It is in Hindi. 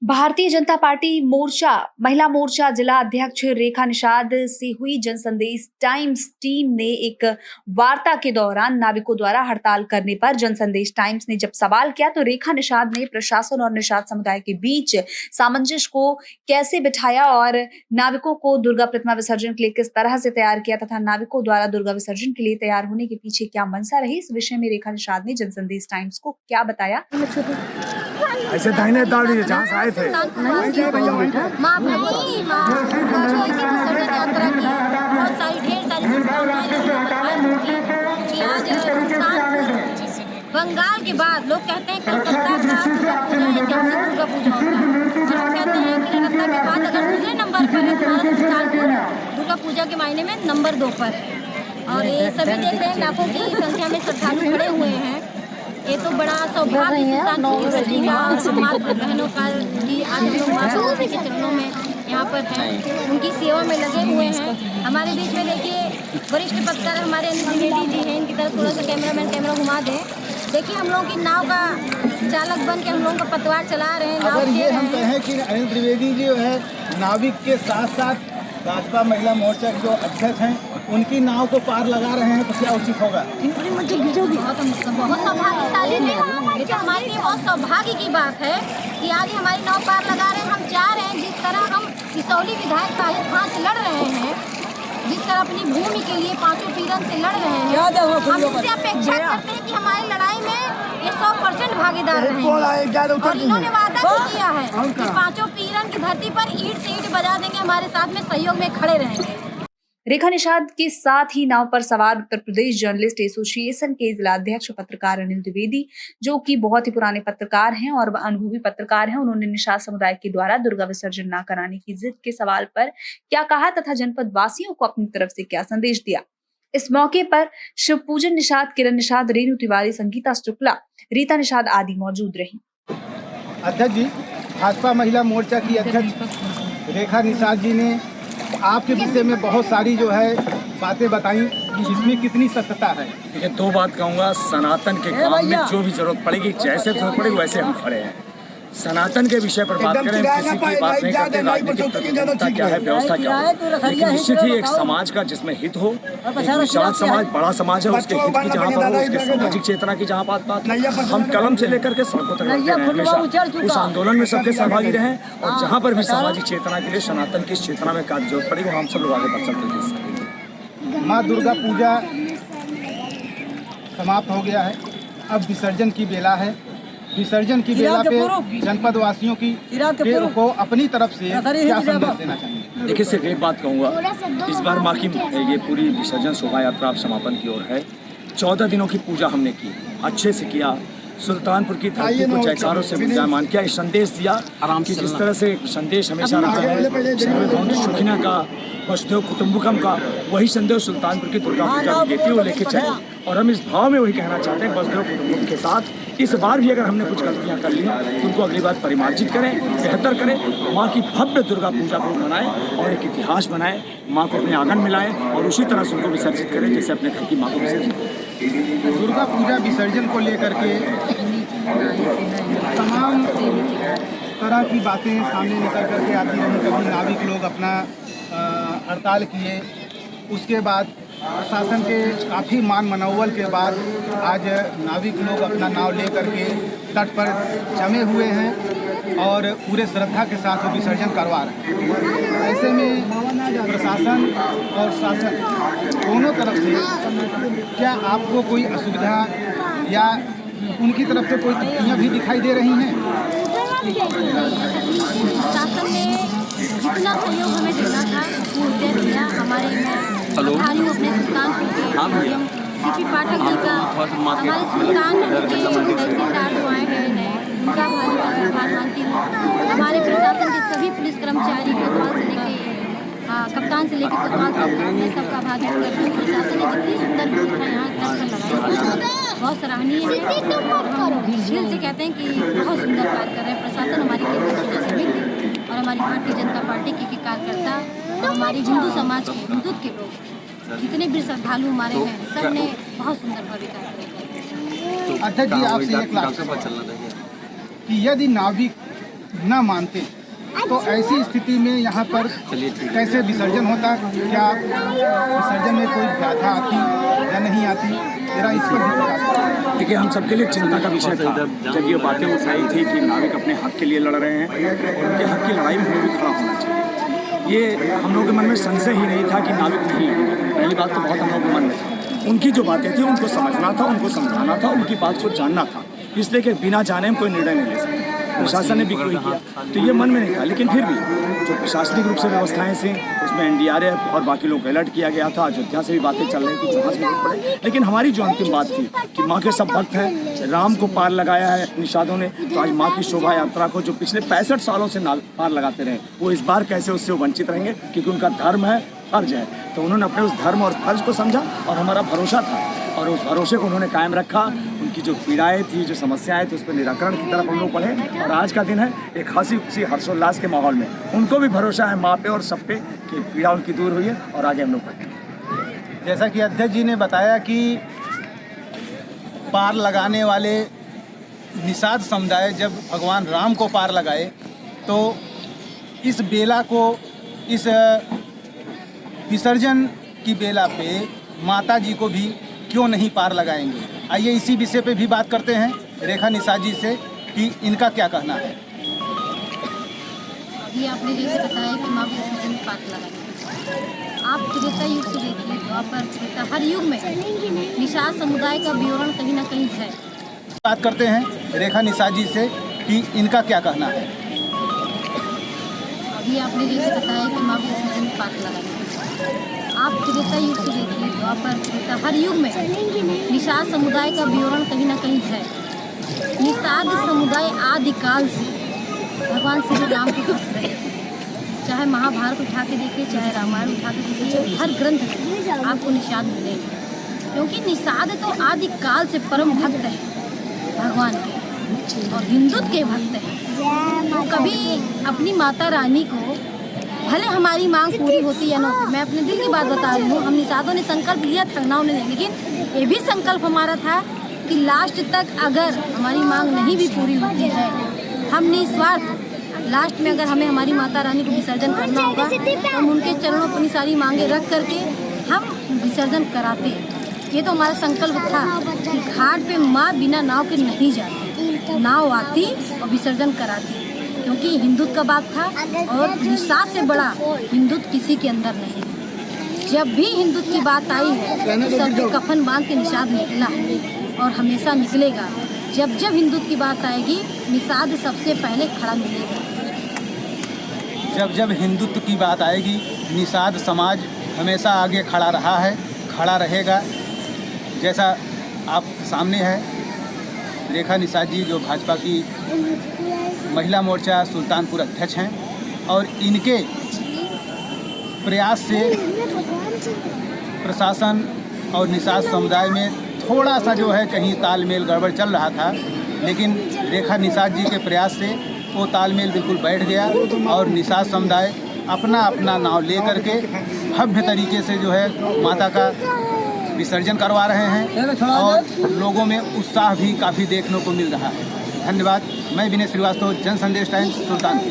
भारतीय जनता पार्टी मोर्चा महिला मोर्चा जिला अध्यक्ष रेखा निषाद से हुई जनसंदेश टाइम्स टीम ने एक वार्ता के दौरान नाविकों द्वारा हड़ताल करने पर जनसंदेश टाइम्स ने जब सवाल किया तो रेखा निषाद ने प्रशासन और निषाद समुदाय के बीच सामंजस्य को कैसे बिठाया और नाविकों को दुर्गा प्रतिमा विसर्जन के लिए किस तरह से तैयार किया तथा नाविकों द्वारा दुर्गा विसर्जन के लिए तैयार होने के पीछे क्या मंशा रही, इस विषय में रेखा निषाद ने जनसंदेश टाइम्स को क्या बताया। ऐसे दाहिने डाल दीजिए जहाँ से आए थे। माँ भगवती माँ जो ऐसी विसर्जन यात्रा की बहुत सारी ढेर सारी शुभकामनाएं कि आज बंगाल के बाद लोग कहते हैं कलकत्ता का दुर्गा पूजा ऐतिहासिक दुर्गा पूजा होता है और हम कहते हैं कि कलकत्ता के बाद अगर दूसरे नंबर पर है तो सुल्तानपुर दुर्गा पूजा के मायने में नंबर 2 पर है। और ये सभी देख रहे हैं लाखों की संख्या में श्रद्धालु खड़े हुए हैं। ये तो बड़ा सौभाग्य सुल्तानपुर की धरती का और हमारी बहनों का कि आज हम लोग माँ भगवती के चरणों में यहाँ पर हैं, उनकी सेवा में लगे हुए हैं। हमारे बीच में देखिए वरिष्ठ पत्रकार हमारे अनिल त्रिवेदी जी हैं, इनकी तरफ थोड़ा सा कैमरा घुमा दें। देखिए हम लोगों की नाव का चालक बन के हम लोगों का पतवार चला रहे हैं। अगर ये हम कहें कि अनिल त्रिवेदी जी जो है नाविक के साथ साथ भाजपा महिला मोर्चा के जो अध्यक्ष हैं उनकी नाव को पार लगा रहे हैं तो क्या उचित होगा? बहुत सौभाग्यशाली है, ये तो हमारे लिए बहुत सौभाग्य की बात है कि आज हमारी नाव पार लगा रहे हैं। हम चाह रहे हैं जिस तरह हम किसौली विधायक ताहिर खान से लड़ रहे हैं, जिस तरह अपनी भूमि के लिए पांचों पीरन से लड़ रहे हैं, हम इससे अपेक्षा करते हैं कि हमारी लड़ाई में ये 100% भागीदार रहेंगे। और इन्होंने वादा भी किया है कि पांचों पीरन की धरती पर ईंट से ईंट बजा देंगे, हमारे साथ में सहयोग में खड़े रहेंगे। रेखा निषाद के साथ ही नाव पर सवार उत्तर प्रदेश जर्नलिस्ट एसोसिएशन के जिला अध्यक्ष पत्रकार अनिल द्विवेदी, जो कि बहुत ही पुराने पत्रकार हैं और अनुभवी पत्रकार हैं, उन्होंने निषाद समुदाय के द्वारा दुर्गा विसर्जन न कराने की जिद के सवाल पर क्या कहा तथा जनपद वासियों को अपनी तरफ से क्या संदेश दिया। इस मौके पर शिव पूजन निषाद, किरण निषाद, रेणु तिवारी, संगीता शुक्ला, रीता निषाद आदि मौजूद रही। अध्यक्ष जी, भाजपा महिला मोर्चा की अध्यक्ष रेखा निषाद जी ने आपके विषय में बहुत सारी जो है बातें बताई, इसमें कितनी सत्यता है? देखिए, 2 बात कहूँगा। सनातन के काम में जो भी जरूरत पड़ेगी, जैसे जरूरत पड़ेगी वैसे हम खड़े हैं। सनातन के विषय पर बात करें, किसी की बात नहीं करते। राजनीतिक प्रतिबद्धता क्या है, व्यवस्था क्या है, लेकिन निश्चित ही एक समाज का जिसमें हित हो, विशाल समाज, बड़ा समाज है, उसके हित की जहाँ पर हो, उसके सामाजिक चेतना की जहाँ बात हम कलम से लेकर के सड़कों तक लड़ते रहे हमेशा। उस आंदोलन में सबके सहभागी रहें और जहाँ पर भी सामाजिक चेतना के लिए सनातन की चेतना में कार्य जरूरत पड़ेगी हम सब लोग आगे बढ़ सकते हैं। माँ दुर्गा पूजा समाप्त हो गया है, अब विसर्जन की बेला है। विसर्जन की बेला पे जनपद वासियों की को अपनी तरफ से क्या संदेश देना चाहिए? देखिए, सिर्फ एक बात कहूँगा, इस बार माँ की ये पूरी विसर्जन शोभा यात्रा समापन की ओर है। 14 दिनों की पूजा हमने की, अच्छे से किया। सुल्तानपुर की धरती को जयकारों से विराजमान किया, इस संदेश दिया कि जिस तरह से संदेश हमेशा रहा है सुखिना का, वसुधैव कुटुंबकम का, वही संदेश सुल्तानपुर की दुर्गा पूजा देती हुए लेके चले। और हम इस भाव में वही कहना चाहते हैं, वसुधैव कुटुंबकम के साथ इस बार भी अगर हमने कुछ गलतियां कर ली तो उनको अगली बार परिमार्जित करें, बेहतर करें, माँ की भव्य दुर्गा पूजा को मनाएं और एक इतिहास बनाएं, माँ को अपने आंगन में लाएं और उसी तरह से उनको विसर्जित करें जैसे अपने घर की माँ को विसर्जित। दुर्गा पूजा विसर्जन को लेकर के तमाम तरह की बातें सामने निकल करके आती रही। कभी नाविक लोग अपना हड़ताल किए, उसके बाद प्रशासन के काफ़ी मान मनौवल के बाद आज नाविक लोग अपना नाव ले करके तट पर जमे हुए हैं और पूरे श्रद्धा के साथ वो विसर्जन करवा रहे हैं। ऐसे में प्रशासन और शासन दोनों तरफ से क्या आपको कोई असुविधा या उनकी तरफ से कोई त्रुटियाँ भी दिखाई दे रही हैं? शासन ने जितना सहयोग हमें देना था वो दे दिया। हमारे श्रद्धालु अपने सुल्तानपुर के सीपी पाठक जी का, हमारे सुल्तानपुर के तहसीलदार जो आए हैं नए, उनका भारी आभार मानती हूँ। हमारे प्रशासन के सभी पुलिस कर्मचारी कोतवाल से लेके कप्तान से लेकर कोतवाल तक मैं सबका आभार व्यक्त करती हूँ। प्रशासन ने जितनी सुंदर व्यवस्था यहाँ लगाई बहुत सराहनीय है। हम दिल से कहते हैं कि बहुत सुंदर कार्य कर रहे हैं प्रशासन, हमारी केंद्रीय पूजा समिति और हमारी भारतीय जनता पार्टी के कार्यकर्ता और हमारी हिंदू समाज के, हिंदुत्व के लोग, जितने भी श्रद्धालु हमारे हैं, सब ने बहुत सुंदर भव्य कार्य किया। अध्यक्ष जी, आपसे एक लाख कि यदि नाविक न मानते तो ऐसी स्थिति में यहाँ पर कैसे विसर्जन होता, क्या विसर्जन में कोई बाधा आती या नहीं आती, मेरा इस पर भी प्रकाश डालें। देखिए, हम सबके लिए चिंता का विषय था जब ये बातें उठाई थी कि नाविक अपने हक के लिए लड़ रहे हैं और उनके हक की लड़ाई में हमें भी खड़ा होना चाहिए। ये हम लोगों के मन में संशय ही नहीं था कि नाविक नहीं है। पहली बात तो बहुत हम लोगों के मन में था। उनकी जो बातें थी उनको समझना था, उनको समझाना था, उनकी बात को जानना था, इसलिए कि बिना जाने हम कोई निर्णय नहीं ले सकते। प्रशासन ने भी कोई किया तो ये मन में नहीं था, लेकिन फिर भी जो प्रशासनिक रूप से व्यवस्थाएं थी उसमें NDRF और बाकी लोग अलर्ट किया गया था। अयोध्या से भी बातें चल रही थी, जहाज में पड़े, लेकिन हमारी जो अंतिम बात थी कि माँ के सब भक्त हैं, राम को पार लगाया है निषादों ने, तो आज माँ की शोभा यात्रा को जो पिछले 65 सालों से पार लगाते रहे, वो इस बार कैसे उससे वंचित रहेंगे, क्योंकि उनका धर्म है, फर्ज है। तो उन्होंने अपने उस धर्म और फर्ज को समझा और हमारा भरोसा था और उस भरोसे को उन्होंने कायम रखा। उनकी जो पीड़ाएं थी, जो समस्याएं थी, उस पर निराकरण की तरफ हम लोग बढ़े और आज का दिन है एक हंसी खुशी हर्षोल्लास के माहौल में। उनको भी भरोसा है माँ पे और सब पे कि पीड़ा उनकी दूर हुई है और आगे हम लोग बढ़ेंगे। जैसा कि अध्यक्ष जी ने बताया कि पार लगाने वाले निषाद समुदाय जब भगवान राम को पार लगाए तो इस बेला को, इस विसर्जन की बेला पे माता जी को भी क्यों नहीं पार लगाएंगे। आइए इसी विषय पे भी बात करते हैं रेखा निषाद जी से कि इनका क्या कहना है। अभी आपने जैसे बताया कि माँ विसर्जन पार लगाएंगे। आप त्रेता युग से देखिए, द्वापर, त्रेता, हर युग में निषाद समुदाय का विवरण कहीं ना कहीं है। बात करते हैं रेखा निषाद जी से कि इनका क्या कहना है। अभी आपने जैसे बताया कि माँ विसर्जन पार लगाएंगे। आप त्रेता युग से देखिए, द्वापर, त्रेता, हर युग में निषाद समुदाय का विवरण कहीं ना कहीं है। निषाद समुदाय आदिकाल से भगवान श्री राम के भक्त रहे। चाहे महाभारत उठा के देखिए, चाहे रामायण उठा के देखिए, हर ग्रंथ में आपको निषाद मिलेंगे, क्योंकि निषाद तो आदिकाल से परम भक्त है भगवान के और हिंदुत्व के भक्त हैं। तो कभी अपनी माता रानी को, भले हमारी मांग पूरी होती या ना होती, मैं अपने दिल की बात बता रही हूँ, हम निषादों ने संकल्प लिया था उन्हें, लेकिन ये भी संकल्प हमारा था कि लास्ट तक अगर हमारी मांग नहीं भी पूरी होती है, हम निस्वार्थ लास्ट में अगर हमें हमारी माता रानी को विसर्जन करना होगा तो हम उनके चरणों पर अपनी सारी मांगे रख करके हम विसर्जन कराते। ये तो हमारा संकल्प था कि घाट पे माँ बिना नाव के नहीं जाती, नाव आती और विसर्जन कराती, क्योंकि हिंदुत्व का बात था और निषाद से बड़ा हिंदुत्व किसी के अंदर नहीं। जब भी हिंदुत्व की बात आई है तो सबके कफन बांध के निषाद निकला है और हमेशा निकलेगा। जब जब हिंदुत्व की बात आएगी निषाद सबसे पहले खड़ा मिलेगा। जब जब हिंदुत्व की बात आएगी निषाद समाज हमेशा आगे खड़ा रहा है, खड़ा रहेगा। जैसा आप सामने है रेखा निषाद जी, जो भाजपा की महिला मोर्चा सुल्तानपुर अध्यक्ष हैं और इनके प्रयास से प्रशासन और निषाद समुदाय में थोड़ा सा जो है कहीं तालमेल गड़बड़ चल रहा था, लेकिन रेखा निषाद जी के प्रयास से वो तालमेल बिल्कुल बैठ गया और निषाद समुदाय अपना अपना नाव ले करके भव्य तरीके से जो है माता का विसर्जन करवा रहे हैं और लोगों में उत्साह भी काफ़ी देखने को मिल रहा है। धन्यवाद। मैं विनय श्रीवास्तव, जन संदेश टाइम्स, सुल्तानपुर।